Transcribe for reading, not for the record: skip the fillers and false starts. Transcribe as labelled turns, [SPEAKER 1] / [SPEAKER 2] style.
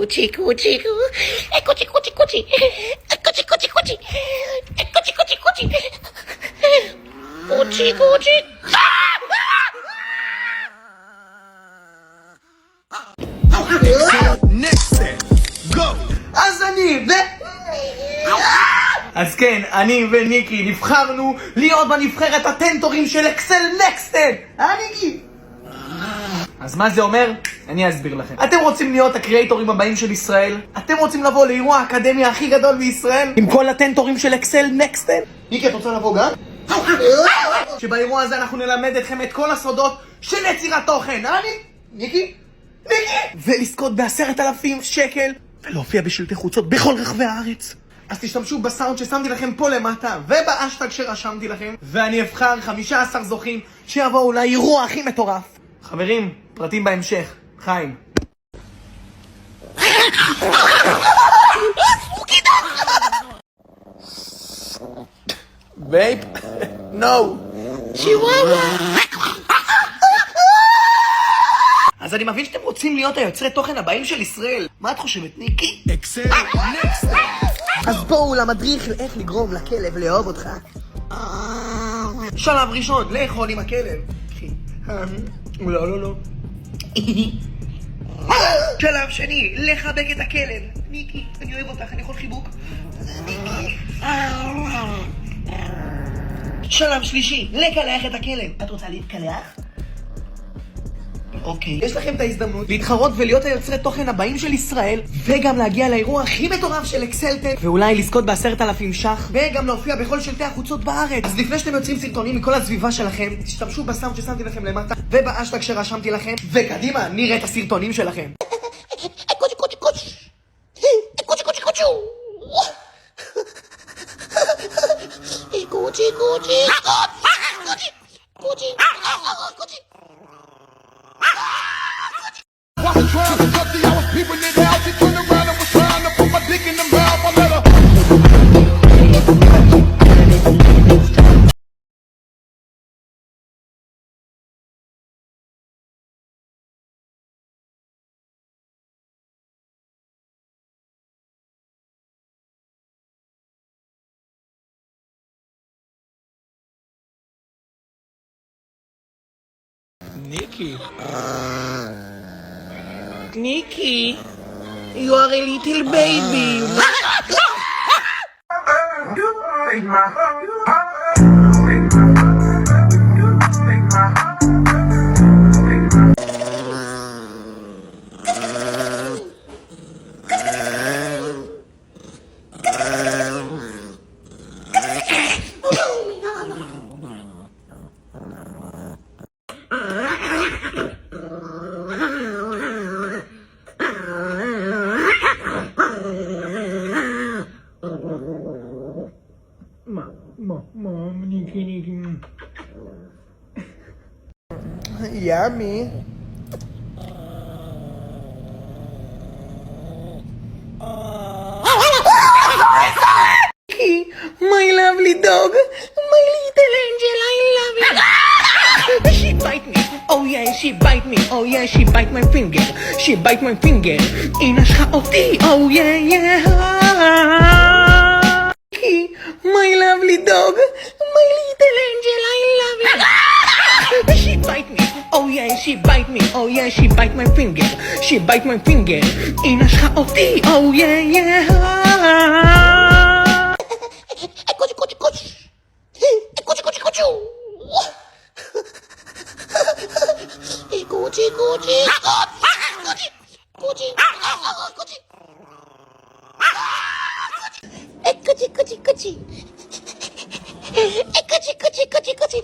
[SPEAKER 1] Cuchi, cuchi, cuchi, cuchi, cuchi, cuchi, cuchi, cuchi, cuchi, cuchi, cuchi, cuchi, cuchi.
[SPEAKER 2] Next step, go!
[SPEAKER 3] אז כן, אני וניקי נבחרנו להיות בנבחרת הטנטורים של אקסל נקסטד! ניקי? אז מה זה אומר? אני אסביר לכם. אתם רוצים להיות הקריאטורים הבאים של ישראל? אתם רוצים לבוא לאירוע האקדמיה הכי גדול בישראל? עם כל הטנטורים של אקסל נקסטד? ניקי, את רוצה לבוא גם? שבאירוע הזה אנחנו נלמד אתכם את כל הסודות של יצירת תוכן, ניקי? ולזכות ב10,000 שקל ולהופיע בשלטי חוצות בכל רחבי הארץ. אז תשתמשו בסאונד ששמתי לכם פה למטה ובאשטג שרשמתי לכם, ואני אבחר 15 זוכים שיבואו לאירוע הכי מטורף. חברים, פרטים בהמשך. חיים. בייב? נו. אז אני מבין שאתם רוצים להיות היוצרי תוכן הבאים של ישראל. מה את חושבת, ניקי?
[SPEAKER 2] אקסל נקסט!
[SPEAKER 3] אז בואו למדריך לאיך לגרום לכלב לאהוב אותך. שלב ראשון, לאכול עם הכלב. לא. שלב שני, לחבק את הכלב. ניקי, אני אוהב אותך, אני יכול חיבוק? ניקי. שלב שלישי, לקלח את הכלב. את רוצה להתקלח? אוקיי, יש לכם את ההזדמנות להתחרות ולהיות היוצרי תוכן הבאים של ישראל, וגם להגיע לאירוע הכי מטורף של אקסלטן, ואולי לזכות ב10,000 ש"ח, וגם להופיע בכל שלטי החוצות בארץ. אז לפני שאתם יוצרים סרטונים מכל הסביבה שלכם, תשתמשו בסאונד ששמתי לכם למטה ובאשטג שרשמתי לכם, וקדימה, נראה את הסרטונים שלכם.
[SPEAKER 1] Cuchi, cuchi, cuchi, cuchi, cuchi, cuchi, cuchi, cuchi, cuchi.
[SPEAKER 2] Wasn't trying to cut the hours, people in the house, he turned around and was trying to put my dick in the mouth. I let her.
[SPEAKER 3] Nikki, you are a little baby. Mom, Nikki. Yummy. My lovely dog, my little angel, I love you. She bite me, oh yeah, she bite me, oh yeah, she bite my finger, she bite my finger. היא נשכה אותי, oh yeah. My lovely dog, my little angel, I love you. She bite me, oh yeah, she bite me, oh yeah, she bite my finger, she bite my finger. היא נשכה אותי, oh yeah.
[SPEAKER 1] Cuchi, cuchi, cuchi, cuchi, cuchi, cuchi. Cuchi, cuchi, cuchi, cuchi. Cuchi, cuchi, cuchi. Cuchi, cuchi, cuchi, cuchi.